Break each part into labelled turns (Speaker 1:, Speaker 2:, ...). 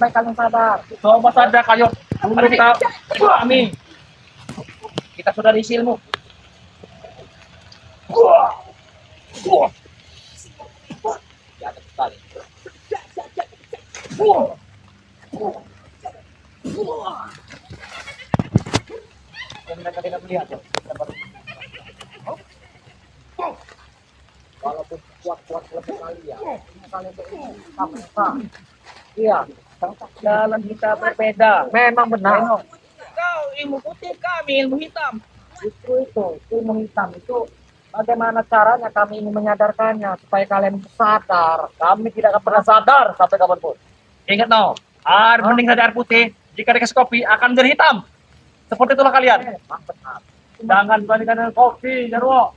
Speaker 1: supaya kalian sadar.
Speaker 2: Coba saja kayo. Mari kita kami. Kita sudah diisi ilmu. Jahat sekali. Dan mereka tidak melihat ya.
Speaker 1: Walaupun kuat-kuat lebih kalian, kalian sama. Iya,
Speaker 2: Jalan kita berbeda.
Speaker 1: memang benar.
Speaker 2: Kau ilmu putih, kami ilmu hitam.
Speaker 1: Justru itu ilmu hitam itu bagaimana caranya kami ingin menyadarkannya supaya kalian sadar.
Speaker 2: Kami tidak akan pernah sadar sampai kapanpun. Ingat no, air bening saja air putih. Jika dikasih kopi akan menjadi hitam. Seperti itulah kalian.
Speaker 1: Memang benar.
Speaker 2: Jangan bandingkan dengan kopi, Jarwo.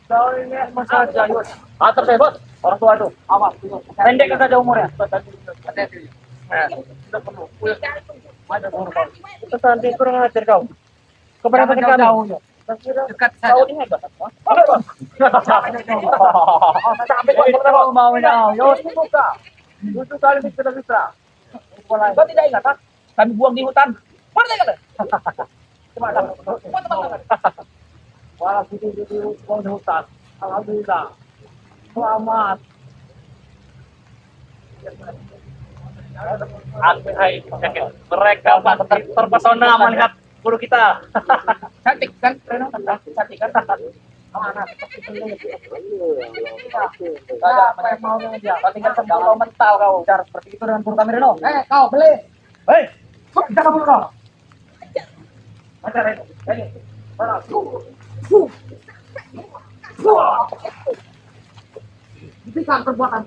Speaker 2: Kau ini masa jayus. Atas hebat, orang tua itu. Awas, pendek saja umurnya. Hati-hati. Sudah penuh. Ada umur kau. Itu nanti kurang ajar kau. Kepada
Speaker 1: Jangan
Speaker 2: kami.
Speaker 1: jauh-jauh.
Speaker 2: Dekat saja. Kau ini hebat. Sampai mau jauh. Buka. 7 kali mitra. Kau tidak ingat kan? Kami buang di hutan. Mana ingat? Walau di hutan. Alhamdulillah. Selamat. Mereka terpesona melihat guru kita. Cantik kan? Cantik kan?
Speaker 1: Apa yang mau dia?
Speaker 2: Kau tinggal kau mental kau. Cara seperti itu dengan guru kami Reno.
Speaker 1: Kau beli.
Speaker 2: Hei, jangan bunuh kau. Ajar itu. Ini.
Speaker 1: Hentikan perbuatan.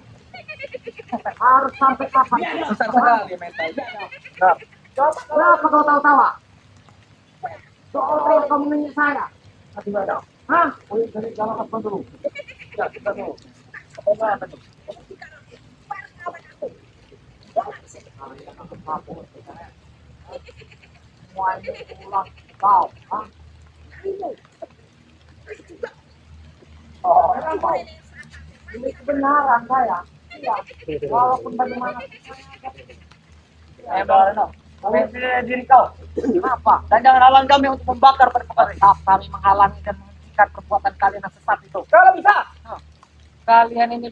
Speaker 1: Harus sampai kapan?
Speaker 2: Susah sekali mental. Nah,
Speaker 1: Kenapa kau tawa-tawa? Seolah kau mengingat saya. Hah?
Speaker 2: dari jalan apa dulu? Ya, kita dulu. Apa itu?
Speaker 1: Semuanya ulang kau. Hah? Oh, ini kebenaran saya. Iya. Walaupun bagaimana.
Speaker 2: Reno. Diri kau.
Speaker 1: Kenapa?
Speaker 2: Dan jangan halang kami untuk membakar perbuatan.
Speaker 1: Tetap kami menghalangi dan menghentikan perbuatan kalian yang sesat itu.
Speaker 2: Kalau bisa.
Speaker 1: Kalian ini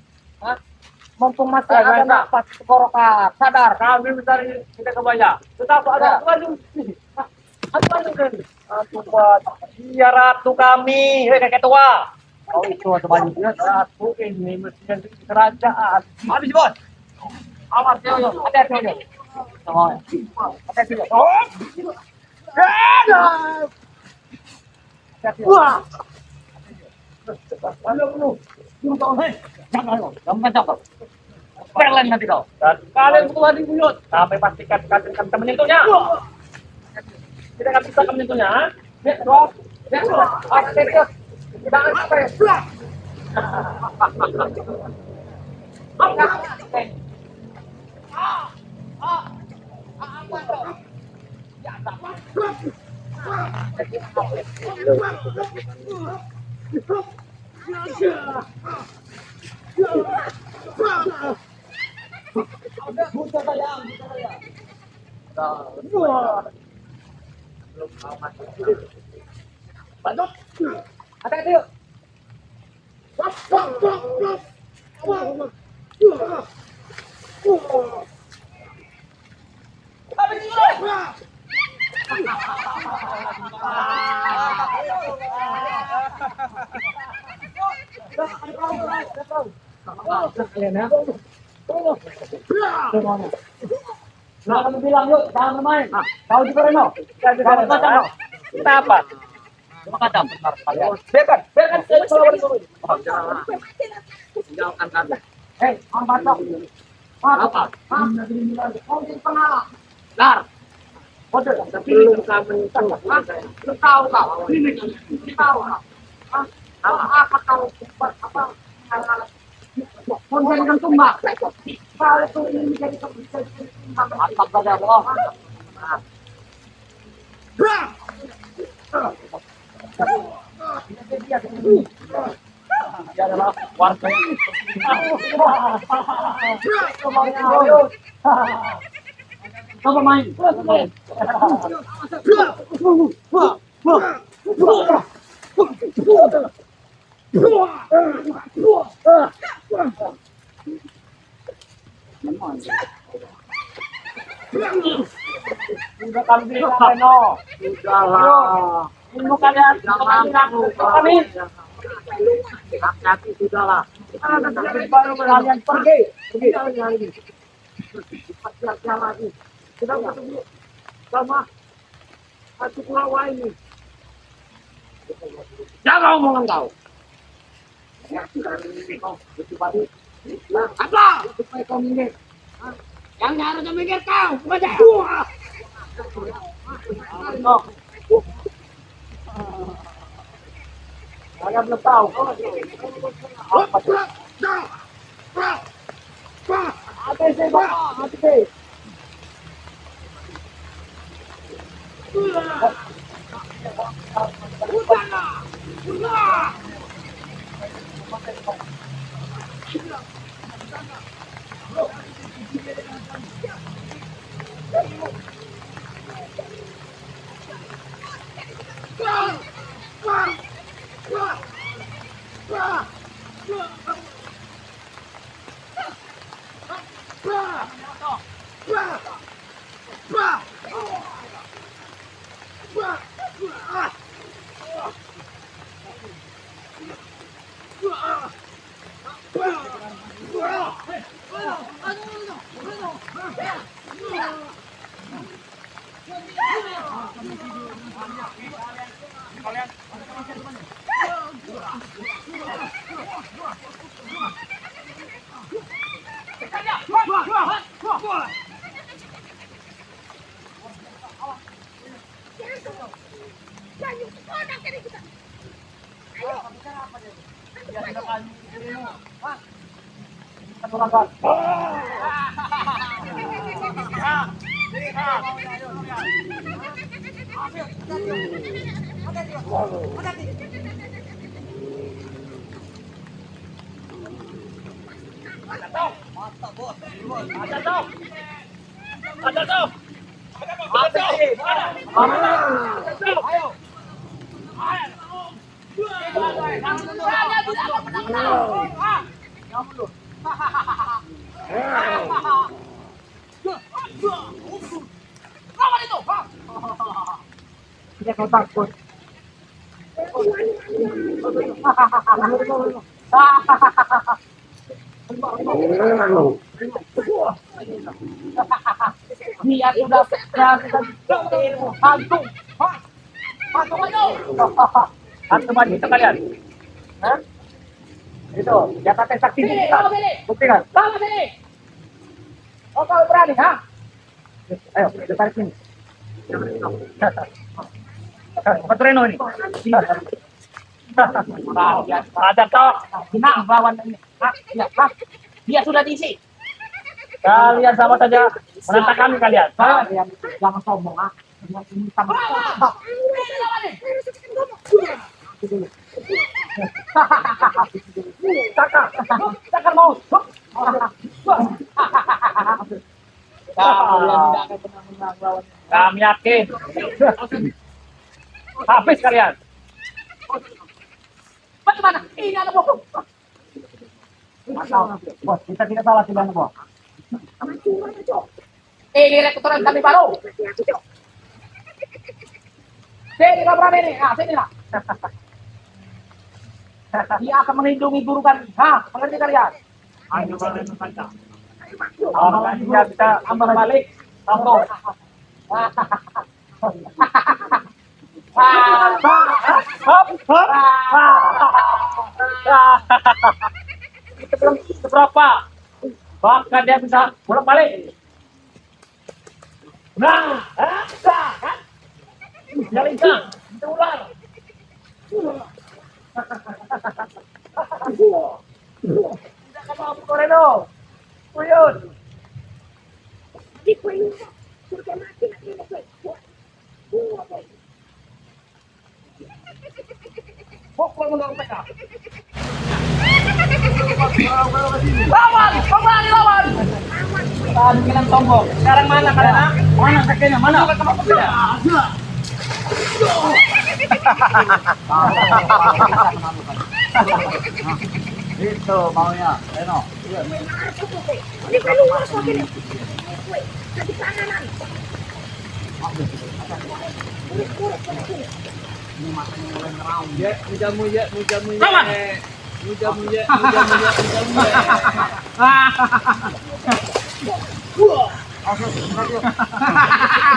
Speaker 1: mumpung masih
Speaker 2: Eh,
Speaker 1: ada
Speaker 2: Raisa.
Speaker 1: nafas tenggorokan, sadar.
Speaker 2: Kami mencari kita kebaya. Tetap ada Bandung. Aduh, iya ratu kami. Hei kakek tua.
Speaker 1: Oh itu ada banyak.
Speaker 2: Ratu ini mestinya di kerajaan. Habis bos.
Speaker 1: Awas Yoyo, hati-hati Yoyo.
Speaker 2: Oh.
Speaker 1: Hati-hati Yoyo.
Speaker 2: Oh.
Speaker 1: Hati-hati Yoyo.
Speaker 2: Wah. Jangan kau. Pelan nanti kau. Dan kalian berdua dibuyut. Sampai pastikan kalian akan menyentuhnya. Tidak akan bisa menyentuhnya. Ya, dua. Ya, dua. Hati-hati. Jangan sampai. Bantu.
Speaker 1: Hati-hati Yoyo. Kalian ya. Semuanya. Nah, kamu bilang yuk, jangan bermain. Kau juga Reno. Kamu kacang.
Speaker 2: Kita apa? Cuma kadang benar kalian. Biarkan saya selalu dulu. Tinggalkan kami.
Speaker 1: Hei, Om Batok.
Speaker 2: Apa?
Speaker 1: Kau jadi pengalah.
Speaker 2: Lar.
Speaker 1: Bodoh.
Speaker 2: Belum kami itu.
Speaker 1: Lu tahu kau? Lu tahu kau? Hah? Apa kau buat apa? Mau jadikan tumbang? Kau itu ingin menjadi tumbang.
Speaker 2: Mantap saja, Allah. Dia adalah warga yang coba main. Sudah kami bilang Reno.
Speaker 1: Sudahlah.
Speaker 2: Ini kalian
Speaker 1: Jangan
Speaker 2: kami.
Speaker 1: hati-hati sudahlah.
Speaker 2: Baru kalian pergi.
Speaker 1: Cepat lagi. Kita ketemu sama satu kulawa ini. Jangan omongan kau. Apa? Supaya kau minggir. Yang harusnya minggir kau. Baca.
Speaker 2: Saya belum tahu. Hati sih, Pak. Hati sih.
Speaker 1: Tidak kau takut. Dia sudah hantu. Hantu aja.
Speaker 2: Hantu mati itu kalian. Hah? Itu, jabatan sakti kita. Buktikan.
Speaker 1: Bawa sini. Oh kau berani, ha?
Speaker 2: Ayo, depan sini. Pak Reno ini. Ada toh.
Speaker 1: Nah, bawa ini. Ya, dia sudah diisi.
Speaker 2: Kalian sama saja menentang kami kalian.
Speaker 1: Kalian jangan sombong, ha? Ini sama.
Speaker 2: Cakar mau. Kami yakin. Habis kalian.
Speaker 1: Bagaimana? Ini ada bos.
Speaker 2: Bos, kita tidak salah tidak bos.
Speaker 1: Ini rekrutan kami baru. Sini lah berani nih. Nah, sini lah. Dia akan melindungi guru kami. Hah, mengerti kalian?
Speaker 2: Ayo balik ke kancah. Dia bisa ambil balik. Tahu. Itu belum seberapa. Bahkan dia bisa bolak balik. Nah, kan? Dia lincah, itu ular. Tidak kamu apa Koreno? Kuyun. Pukul menurut mereka. Lawan, kembali lawan. Tadi kalian sombong. Sekarang mana kalian? Ah? Mana kakeknya? Mana?
Speaker 3: Itu maunya, Reno.
Speaker 1: Ini keluar soalnya. Tadi kanan.
Speaker 3: Mujamu ya.
Speaker 2: Lawan.
Speaker 3: Mujamu ya.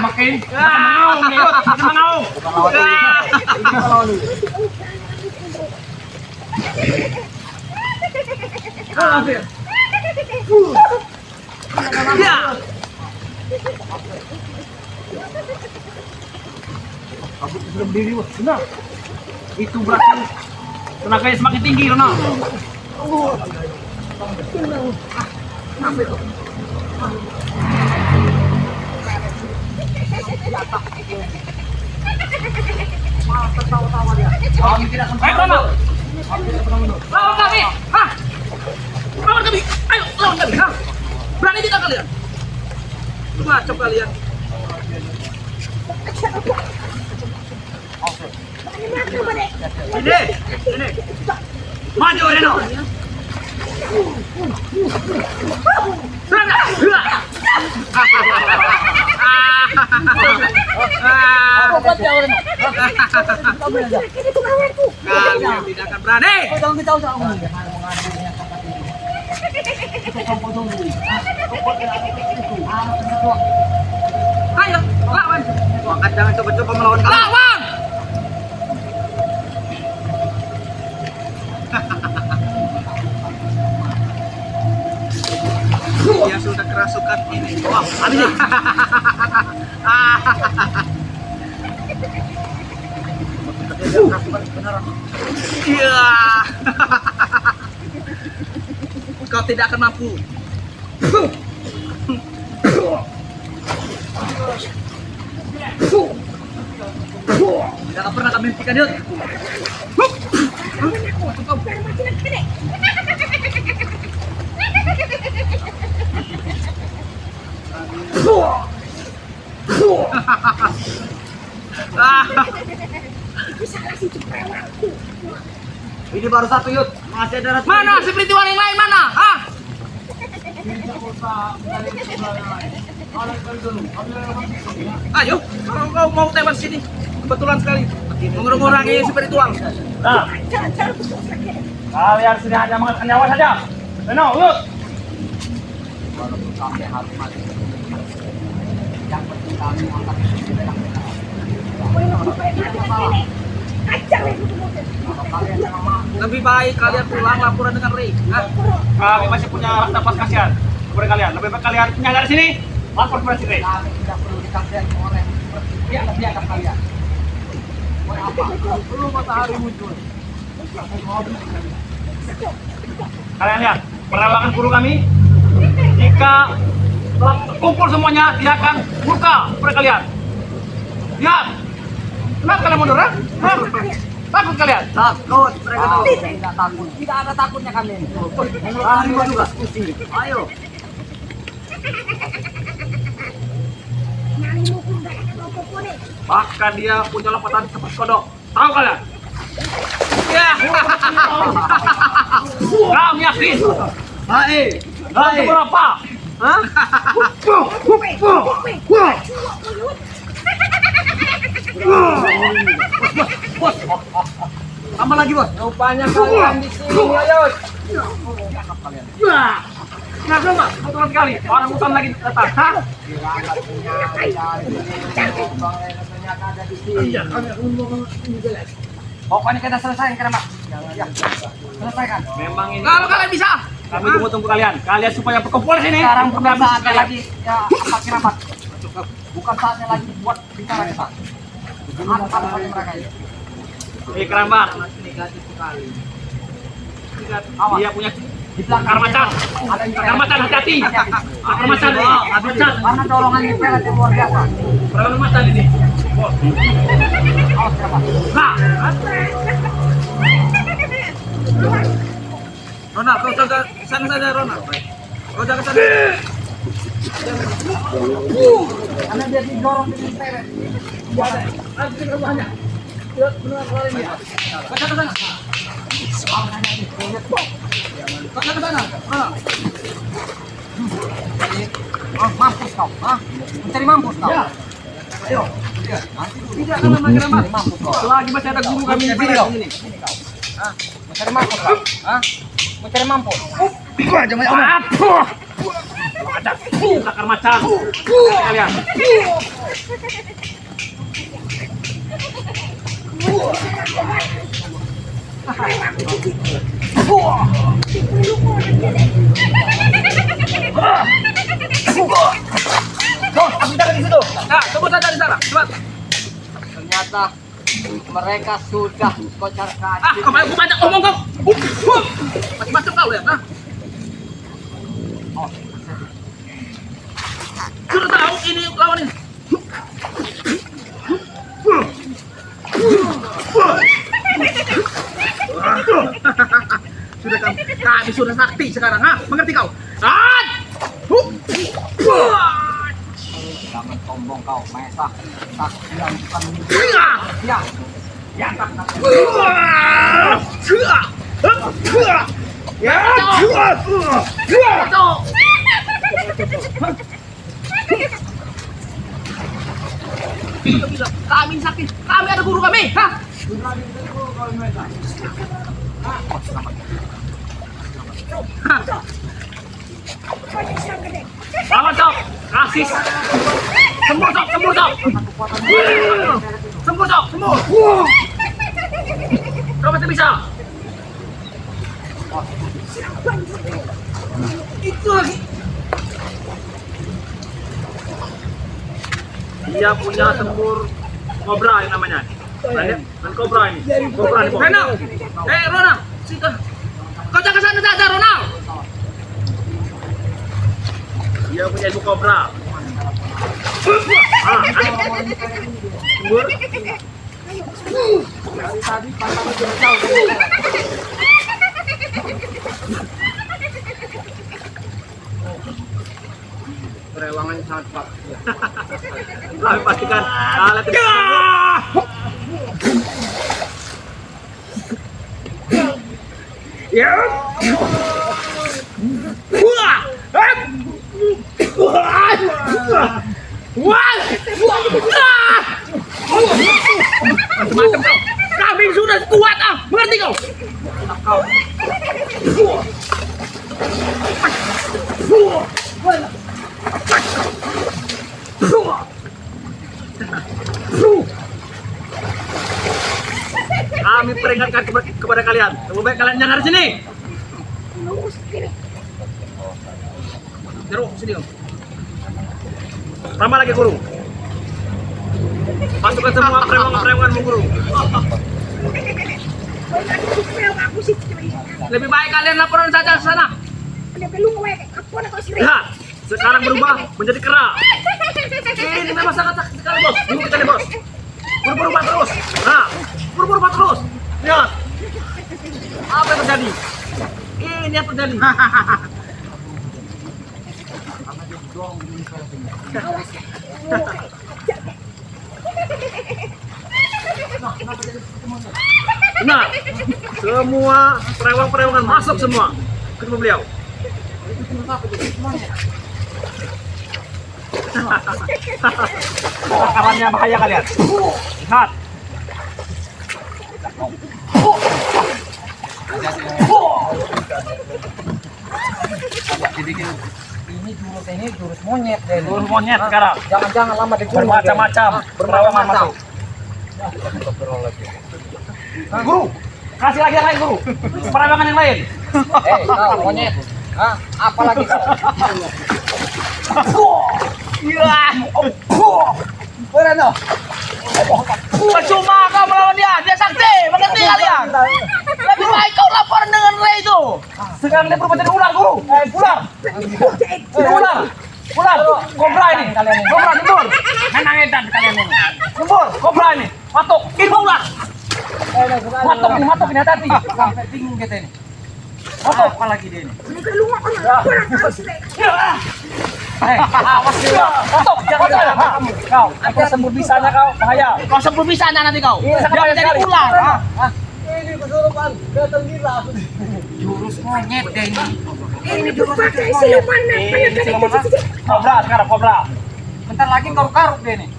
Speaker 2: Makin mengaung, Liut. Mengaung. Ya.
Speaker 3: Aku sudah berdiri, wah. Benar.
Speaker 2: Itu berarti tenaganya semakin tinggi, Rono.
Speaker 3: Kami tidak akan
Speaker 2: Ayo, Rono. Lawan kami. Hah? Lawan kami. Ayo, lawan kami. Hah? Berani tidak kalian? Macam kalian. Ini. Maju, Reno. Serang. Kalian tidak akan berani. Ayo, lawan.
Speaker 3: jangan coba-coba melawan kami.
Speaker 2: Lawan.
Speaker 3: Dia sudah kerasukan ini. Wah, habis nih. Iya. Kau tidak akan mampu. Tidak pernah kami hentikan dia. Ini baru satu Yud. Masih ada ratu.
Speaker 2: Mana si Pritiwan yang lain mana? Hah?
Speaker 3: Ayo, kalau kau mau tembak sini, kebetulan sekali. Mengurangi si Pritiwan.
Speaker 2: Nah, kalian sudah hanya mengatakan nyawa saja. Reno, urut.
Speaker 3: Walaupun kami harus mati. Yang penting kami angkat lebih baik kalian pulang laporan dengan Ray.
Speaker 2: Kami masih punya rasa pas kasihan kepada kalian. Lebih baik kalian punya dari sini. Lapor kepada si Ray.
Speaker 3: Kami tidak perlu dikasih orang biar kalian. Mau apa? Belum matahari muncul.
Speaker 2: Kalian lihat perambakan guru kami. Jika telah terkumpul semuanya, dia akan murka kepada kalian. Lihat. Kenapa kalian mundur? Ha? Takut kalian?
Speaker 3: Takut, mereka tahu. Tidak takut. Tidak ada takutnya kami. Kami juga. Ayo.
Speaker 2: Bahkan dia punya lompatan seperti kodok. Tahu kalian? Ya. Kami yakin.
Speaker 3: Baik.
Speaker 2: Dan berapa?
Speaker 3: Hah? Bos. Tambah lagi, Bos.
Speaker 2: Rupanya kalian di sini, ayo. Nah, coba, kebetulan sekali. Orang hutan lagi datang. Hah?
Speaker 3: Iya, pokoknya kita selesaikan kenapa? Ya, selesaikan.
Speaker 2: Memang ini.
Speaker 3: Kalau kalian bisa,
Speaker 2: Kami tunggu kalian. Kalian supaya berkumpul di sini.
Speaker 3: sekarang bukan saatnya lagi ya apa kiramat. Bukan saatnya lagi buat bicara kita. Apa mereka ini?
Speaker 2: Keramat.
Speaker 3: Negatif sekali.
Speaker 2: Dia punya
Speaker 3: Di belakang
Speaker 2: Karmacan.
Speaker 3: ada yang
Speaker 2: Karmacan hati-hati. Karmacan nih. Karmacan.
Speaker 3: karena dorongan ini pelet yang luar biasa.
Speaker 2: Karmacan ini.
Speaker 3: Awas kenapa?
Speaker 2: Nah.
Speaker 3: Ronald, kau jaga sana saja Ronald. Kau jaga sana. Karena dia didorong dengan teret.
Speaker 2: Aku tinggal banyak. Lihat benar keluarin dia.
Speaker 3: Kau jaga sana. Kau jaga sana. Ronald. Oh, mampus kau, mencari mampus kau.
Speaker 2: Ya.
Speaker 3: Ayo. Tidak akan lama-lama mampus kau.
Speaker 2: Selagi masih ada guru kami di sini.
Speaker 3: Mencari mampus kau. Mencari mampus.
Speaker 2: Jangan apa? Ada bakar macan. Kalian.
Speaker 3: Aku jaga di situ.
Speaker 2: Nah, tunggu saja di sana. Cepat.
Speaker 3: Ternyata mereka sudah kocar kacir.
Speaker 2: Kau banyak omong kau. Macam-macam kau lihat, nah. Sudah tahu ini lawan ini. Sudah kami sudah sakti sekarang, ha? Mengerti kau?
Speaker 3: Jangan sombong kau, Maesa. Saksian bukan ya. Ya, tak.
Speaker 2: Kami sakti, kami ada guru kami, ha? Lawan cok, rasis. Sembuh cok, sembuh cok. Sembuh cok, sembuh. Kau masih bisa. Itu lagi. Dia punya sembur kobra yang namanya. Dan kobra ini. Kobra ini. Ronald, Ronald, sini. Kau jaga sana saja, Ronald. Dia punya ilmu kobra. Sembur.
Speaker 3: Dari tadi pantang jauh. Perewangannya sangat kuat.
Speaker 2: Kami pastikan alat ini. Ya. Wah. Macam-macam kau. Kami sudah kuat, mengerti kau? Kami peringatkan kepada kalian. Lebih baik kalian jangan dari sini. Jeruk sini, Om. Tambah lagi guru. Masukkan semua preman-premanmu guru. Lebih baik kalian laporan saja ke sana. Lihat, sekarang berubah menjadi kera. Ini memang sangat sakit sekali, bos. Ini kita nih, bos. Berubah terus. Nah, berubah terus. Lihat. Apa yang terjadi? Ini yang terjadi. Nah, semua perewang-perewangan masuk semua ke rumah beliau. Takarannya bahaya kalian. Lihat.
Speaker 3: Ini jurus monyet deh.
Speaker 2: Jurus monyet sekarang.
Speaker 3: Jangan lama di gunung.
Speaker 2: Bermacam-macam perewangan masuk. Guru, kasih lagi yang lain guru. Perewangan yang lain.
Speaker 3: Kau monyet. Apa lagi kau? Berano.
Speaker 2: Percuma kau melawan dia, dia sakti, mengerti kalian? Lebih baik kau lapor dengan Ray itu. Sekarang dia berubah jadi ular guru. Ular. Ular. Kobra ini. Kobra nyembur. Menang edan kalian ini. Nyembur, kobra ini. Matuk, ilmu ular. Matuk ini hati-hati.
Speaker 3: Sampai bingung kita ini. Apa lagi dia ini?
Speaker 2: Awas dia. Stop, jangan jalan kamu. Kau, aku sembur bisanya kau, bahaya.
Speaker 3: Kau sebelum bisa nanti kau.
Speaker 2: Ini sangat bahaya
Speaker 3: Jadi
Speaker 2: sekali.
Speaker 3: ular.
Speaker 4: Ini kesurupan, kelihatan gila.
Speaker 3: Jurus monyet deh ini.
Speaker 1: Ini pakai siluman.
Speaker 2: Kobra sekarang, kobra.
Speaker 3: Bentar lagi karuk-karuk deh nih.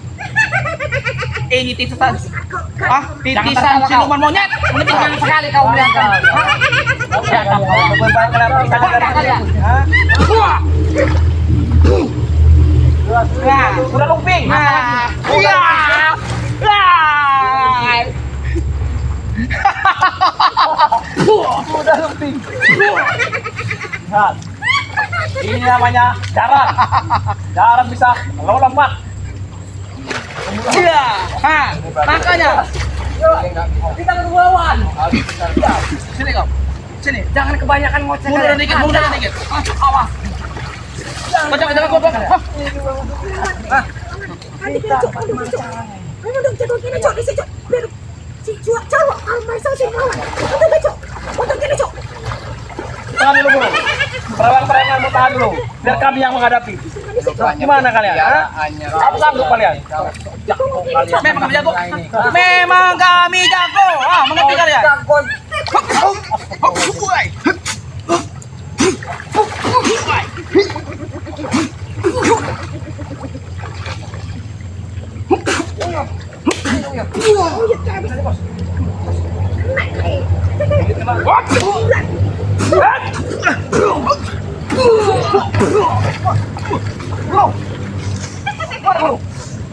Speaker 3: Ini titisan. Titisan
Speaker 2: tertawa kau.
Speaker 3: siluman monyet. Ini jangan sekali kau bilang kau.
Speaker 2: Jangan kau berbalik kalian bisanya dari kalian.
Speaker 3: Nah,
Speaker 2: Udah lumping.
Speaker 3: nah. Iya.
Speaker 2: Udah lumping. Lihat. Ini namanya darat. Darat bisa lompat.
Speaker 3: Iya. Nah, makanya.
Speaker 4: Kita berlawan.
Speaker 3: Sini kau. Sini.
Speaker 1: Jangan kebanyakan ngoceh.
Speaker 3: Mundur dikit, mundur dikit. Awas. Jangan jangan gua belakang.
Speaker 1: Ayo dong, jago gini cok, di sini cok. Biar si cuak cowok, masuk si kawan. Untuk cok, untuk gini cok.
Speaker 2: Tahan dulu, bro. Perang-perangan mau tahan dulu. Biar kami yang menghadapi. Gimana kalian? Hah? Apa sanggup kalian?
Speaker 3: Memang kami jago. Memang kami jago. Ah, mengerti kalian?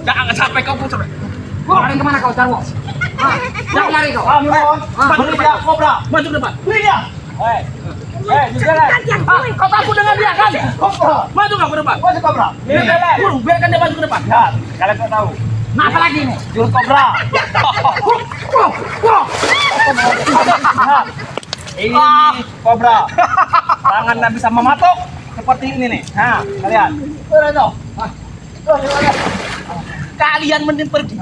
Speaker 3: Jangan sampai kau putar.
Speaker 1: Lari kemana kau Jarwo? Jangan lari kau.
Speaker 2: Beri dia kobra.
Speaker 3: Maju ke depan.
Speaker 2: Beri dia. Jujur.
Speaker 3: Kau takut dengan dia kan?
Speaker 2: Kobra.
Speaker 3: Maju kau ke depan.
Speaker 2: Masih kobra.
Speaker 3: Burung, biarkan dia maju ke depan.
Speaker 2: Lihat, kalian kau tahu.
Speaker 1: Nah, apa lagi nih?
Speaker 2: Jurus kobra. Lihat. Ini kobra. Tangannya bisa mematok seperti ini nih. Nah, kalian.
Speaker 3: Kalian mending pergi.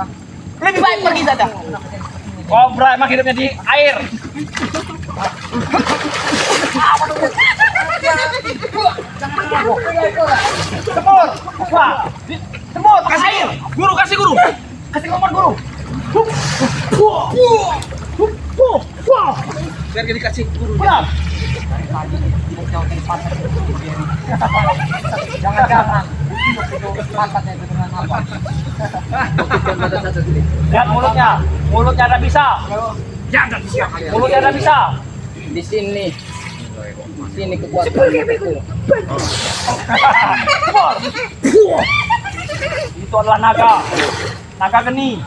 Speaker 3: Lebih baik pergi saja.
Speaker 2: Kobra emang hidupnya di air. Semur. Wah, semur kasih air.
Speaker 3: Guru kasih guru.
Speaker 2: Kasih nomor guru.
Speaker 3: Biar dia dikasih guru.
Speaker 2: Pulang.
Speaker 1: Jangan-jangan. Pantatnya itu dengan apa?
Speaker 2: Lihat mulutnya. Mulutnya ada bisa.
Speaker 3: Jangan siap.
Speaker 2: Mulutnya ada bisa.
Speaker 4: Di sini. Sini kekuatan itu.
Speaker 2: Semur. Itu adalah naga. Naga geni.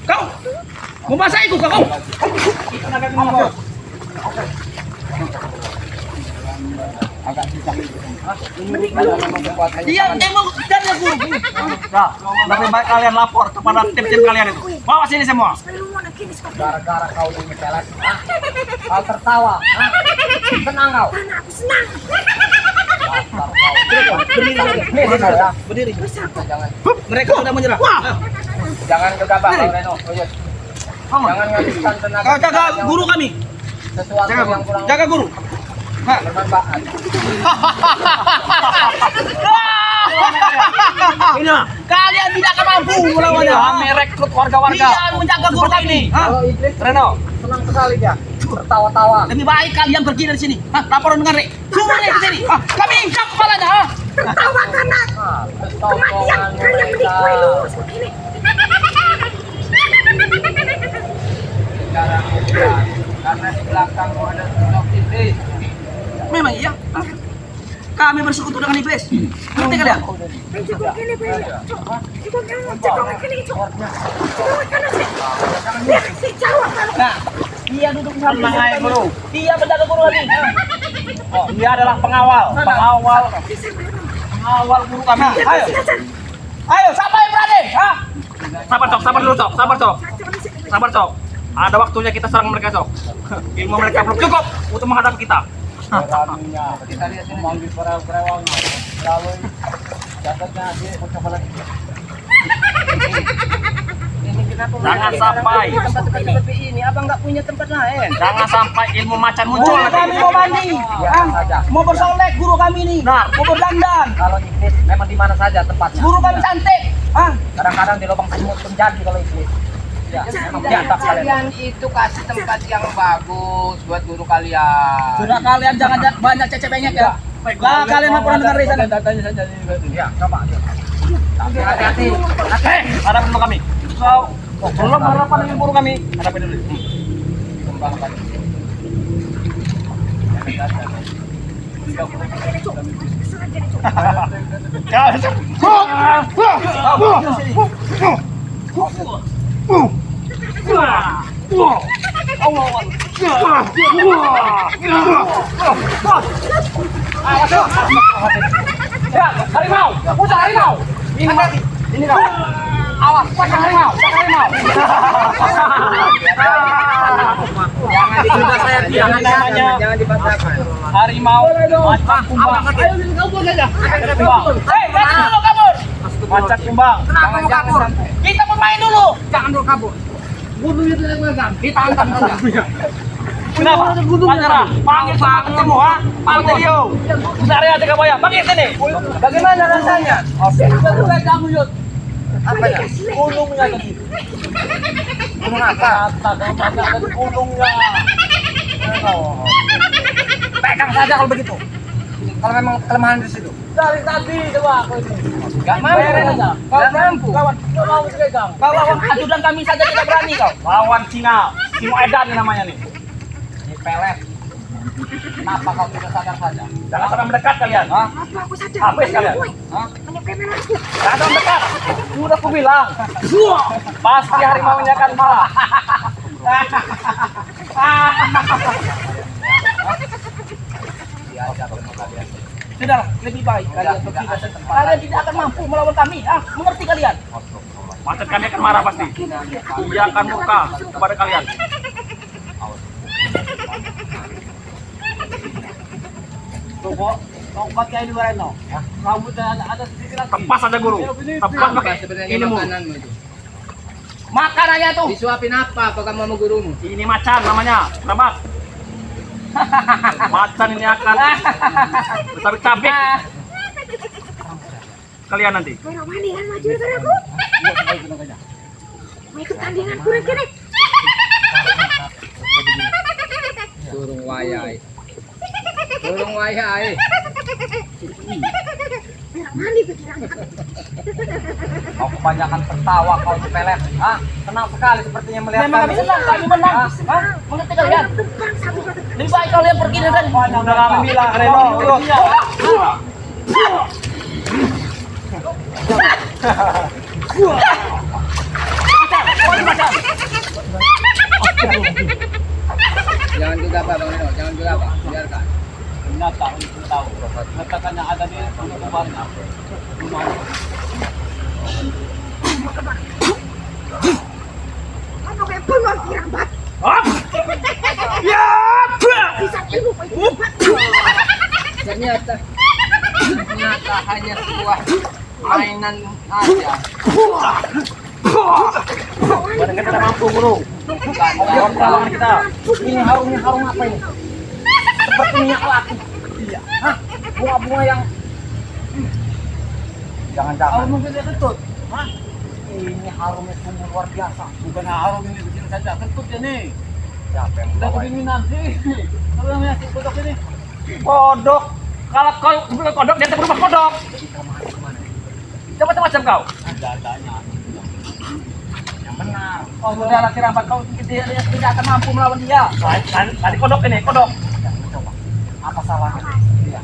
Speaker 3: Kau membasahiku kau.
Speaker 2: Itu naga geni, bos.
Speaker 3: Dia emang dan ya guru.
Speaker 2: Nah, lebih baik kalian lapor kepada tim-tim kalian itu. Bawa sini semua.
Speaker 4: Gara-gara kau ini pelet. Kau tertawa. Senang kau.
Speaker 3: Berdiri.
Speaker 4: Jangan.
Speaker 3: Mereka sudah menyerah.
Speaker 4: Jangan gegabah kau Reno. Jangan nghabiskan tenaga.
Speaker 3: Kau jaga guru kami.
Speaker 4: Sesuatu yang kurang
Speaker 3: Jaga guru.
Speaker 4: bermanfaat.
Speaker 2: Ini mah.
Speaker 3: Kalian tidak akan mampu melawannya.
Speaker 2: Kami rekrut warga-warga.
Speaker 3: Dia menjaga guru
Speaker 2: Seperti
Speaker 3: kami.
Speaker 2: ini.
Speaker 4: Kalau iblis
Speaker 2: Reno.
Speaker 4: senang sekali dia. Tertawa-tawa.
Speaker 3: Lebih baik kalian pergi dari sini. Laporan dengan Rek. Semuanya ke sini. Kami injak kepalanya.
Speaker 1: Tertawa karena kematian kalian menikmati lurus begini.
Speaker 4: Karena di belakangmu ada sosok iblis.
Speaker 3: Memang iya. Kami bersekutu dengan iblis. Ngerti kalian?
Speaker 1: Cukup gini, cukup gini, cukup. Lihat si Jawa kalau
Speaker 3: Nah, dia duduk di
Speaker 2: Tenang aja dulu.
Speaker 3: Dia menjaga guru kami.
Speaker 2: Oh, dia adalah pengawal. Pengawal guru kami. Ayo.
Speaker 3: Ayo, siapa yang berani? Hah?
Speaker 2: Sabar, Cok. Sabar dulu, Cok. Sabar, Cok. Sabar, Cok. Ada waktunya kita serang mereka, Cok. Ilmu mereka belum cukup untuk menghadapi kita.
Speaker 4: Beraninya. Kita lihat ini manggil para kerewang. Lalu jatuhnya dia mencoba lagi. Ini
Speaker 2: Jangan sampai.
Speaker 4: Tempat seperti ini, abang nggak punya tempat lain.
Speaker 2: Jangan sampai ilmu macan muncul
Speaker 3: Guru kami mau mandi, mau bersolek guru kami nih,
Speaker 2: Nah.
Speaker 3: mau berdandan.
Speaker 4: Kalau iblis memang di mana saja tempatnya.
Speaker 3: Guru kami cantik.
Speaker 4: Kadang-kadang di lubang semut pun jadi kalau iblis. Ya, memang diantap kalian.
Speaker 5: Kalian itu kasih tempat yang bagus buat guru kalian.
Speaker 3: Sudah kalian jangan banyak cecek bengek ya. Lah kalian laporan dengar dari sana.
Speaker 4: Ya, coba. Tapi hati-hati.
Speaker 2: Hadapin dulu kami. Kau, belum harapan dengan guru kami. Hadapin dulu. Ya, harimau, pucat harimau. Ini kau. Awas, pucat harimau,
Speaker 4: Jangan dicoba saya,
Speaker 2: Yang namanya
Speaker 4: jangan dipatahkan.
Speaker 2: harimau macan kumbang.
Speaker 3: Kabur saja.
Speaker 2: Kumbang.
Speaker 3: Jangan dulu kabur.
Speaker 2: Macan kumbang.
Speaker 4: Kenapa mau kabur?
Speaker 3: Kita bermain dulu.
Speaker 4: Jangan dulu kabur.
Speaker 3: Bunuhnya tidak makan.
Speaker 4: Kita hantam saja.
Speaker 2: Kenapa? Panjara, panggil ketemu, ha? Panggil yo. Cari aja kamu ya, panggil sini.
Speaker 4: Bagaimana rasanya?
Speaker 3: Itu kayak kamu Yud.
Speaker 4: Apa ya?
Speaker 3: Gunungnya tadi.
Speaker 4: Gunung apa?
Speaker 3: Ada gunungnya.
Speaker 4: Pegang saja kalau begitu. Kalau memang kelemahan di situ.
Speaker 3: Dari tadi coba aku ini.
Speaker 4: Gak mampu. Gak mampu.
Speaker 3: Kawan, kau mau pegang. Kau lawan ajudan kami saja tidak berani kau.
Speaker 2: Lawan singa, Singo Edan ini namanya nih.
Speaker 4: Ini pelet. Kenapa kau tidak sadar saja?
Speaker 2: Jangan sampai mendekat kalian.
Speaker 4: Hah?
Speaker 2: Habis kalian.
Speaker 4: Hah?
Speaker 2: Jangan sampai mendekat. Sudah aku bilang. Pasti harimau ini akan marah.
Speaker 3: Sudahlah, lebih baik kalian berpindah tempat. Kalian tidak akan mampu melawan kami. Mengerti kalian?
Speaker 2: Macan kami akan marah pasti. Dia akan murka kepada kalian.
Speaker 3: Tuh kok, kau pakai di luar no. Rambutnya ada sedikit lagi.
Speaker 2: Tepas saja guru. Tepas pakai ini mu.
Speaker 5: makananmu itu?
Speaker 3: Makan aja tuh.
Speaker 5: Disuapin apa kamu sama gurumu?
Speaker 2: Ini macan namanya. Selamat. Macan ini akan bercabik-cabik kalian nanti.
Speaker 6: Orang mana yang maju negara aku? Mau ikut tandingan kurang kene.
Speaker 5: Burung wayai. Burung wayai.
Speaker 6: Orang mana pikirannya?
Speaker 4: Kau kebanyakan tertawa kau di pelet. Hah? Senang sekali sepertinya melihat
Speaker 3: Memang kami senang, kami menang. Mengerti kalian?
Speaker 6: Tebang satu satu.
Speaker 3: Lebih baik kalian pergi dari
Speaker 2: Udah kami bilang Reno.
Speaker 5: Jangan juga Pak Bang Nino, jangan juga Pak. Biarkan.
Speaker 3: binatang itu tahu. Letakkan yang ada di tubuhnya.
Speaker 6: Ano kayak peluang kirabat?
Speaker 2: Ya,
Speaker 6: Bisa ilmu kau itu.
Speaker 5: Ternyata hanya sebuah mainan aja.
Speaker 2: badan kita tidak mampu guru. Bukan lawan kita.
Speaker 4: Ini harum apa ini? Seperti minyak laki. Iya. Hah? Bunga-bunga yang jangan-jangan.
Speaker 3: Kalau mungkin dia kentut.
Speaker 4: Hah? Ini harumnya sungguh luar biasa.
Speaker 3: Bukan harum ini begini saja, kentut ya nih.
Speaker 4: Siapa yang
Speaker 3: Udah
Speaker 4: membawa ini?
Speaker 3: kedinginan sih. Kalau namanya si kodok ini.
Speaker 2: Kodok. Kalau kau sebelum kodok dia berubah kodok. Macam-macam kau.
Speaker 3: Ada-adanya.
Speaker 4: Yang benar.
Speaker 3: Oh, sudahlah kirabat kau tidak akan mampu melawan dia.
Speaker 2: Tadi kodok ini, kodok.
Speaker 4: Coba. Apa salahnya? Iya.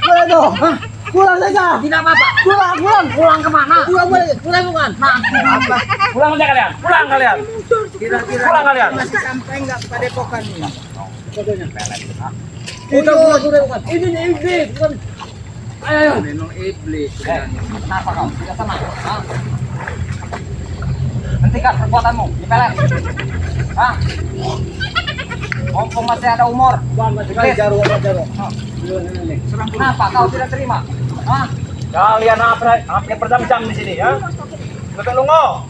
Speaker 2: Aduh, no.
Speaker 3: Pulang saja.
Speaker 4: Tidak apa-apa. Pulang kemana?
Speaker 3: Pulang bukan.
Speaker 2: Pulang aja kalian. Pulang kalian.
Speaker 5: Kira-kira
Speaker 2: Pulang kalian.
Speaker 5: masih sampai nggak pada epokan ini?
Speaker 3: Kita pulang bukan. Ini nih iblis bukan. Ayo.
Speaker 5: Memang iblis.
Speaker 4: Kenapa kau? Tidak senang? Hah?
Speaker 3: Hentikan perbuatanmu, Dipelek. Hah? Mumpung masih ada umur. Iblis. Kenapa kau tidak terima? Hah?
Speaker 2: Kalian hampir berjam-jam di sini ya. Betul lungo.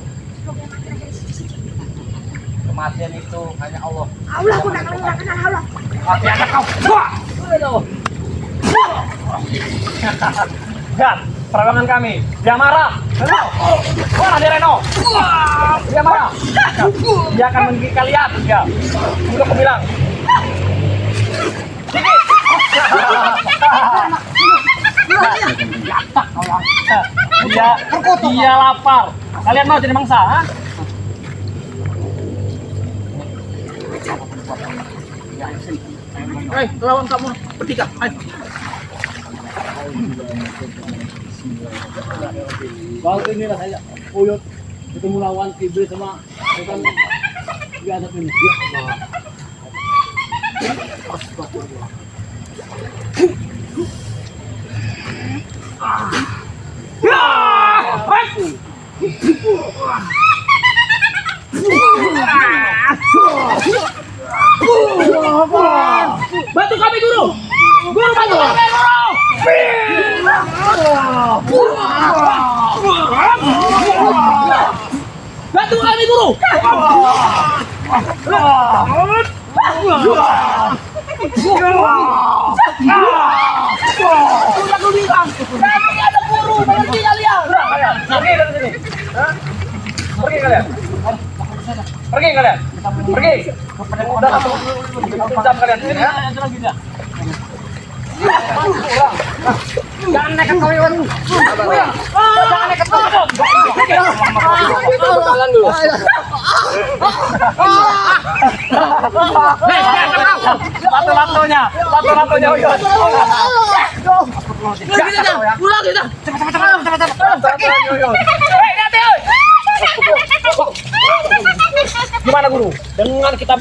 Speaker 3: Kematian itu hanya Allah.
Speaker 6: Allah aku nak kenal Allah.
Speaker 3: Mati anak kau. Wah!
Speaker 2: Lihat perawangan kami. Dia marah. Reno. Wah, dia Reno. Dia marah. Dia akan menggigit kalian. Ya. Udah aku bilang. Gigit. Dia lapar. Kalian mau jadi mangsa, ha?
Speaker 4: Lawan kamu bertiga. Ayo. Waktu ini lah saya Uyut ketemu lawan iblis sama setan di atas ini.
Speaker 2: Bantu kami guru. Guru bantu kami guru. Bantu kami guru. Aku bilang, kami ada guru, mengerti kalian? Pergi dari sini. Hah? Pergi kalian. Pergi kalian. Pergi. Udah satu jam kalian sini ya.
Speaker 3: Jangan nekat kau Iwan. Jangan nekat kau.
Speaker 2: Jalan dulu. Latu-latunya Uyut.
Speaker 4: Pulang kita.
Speaker 2: Cepat. Gimana guru? Dengan kita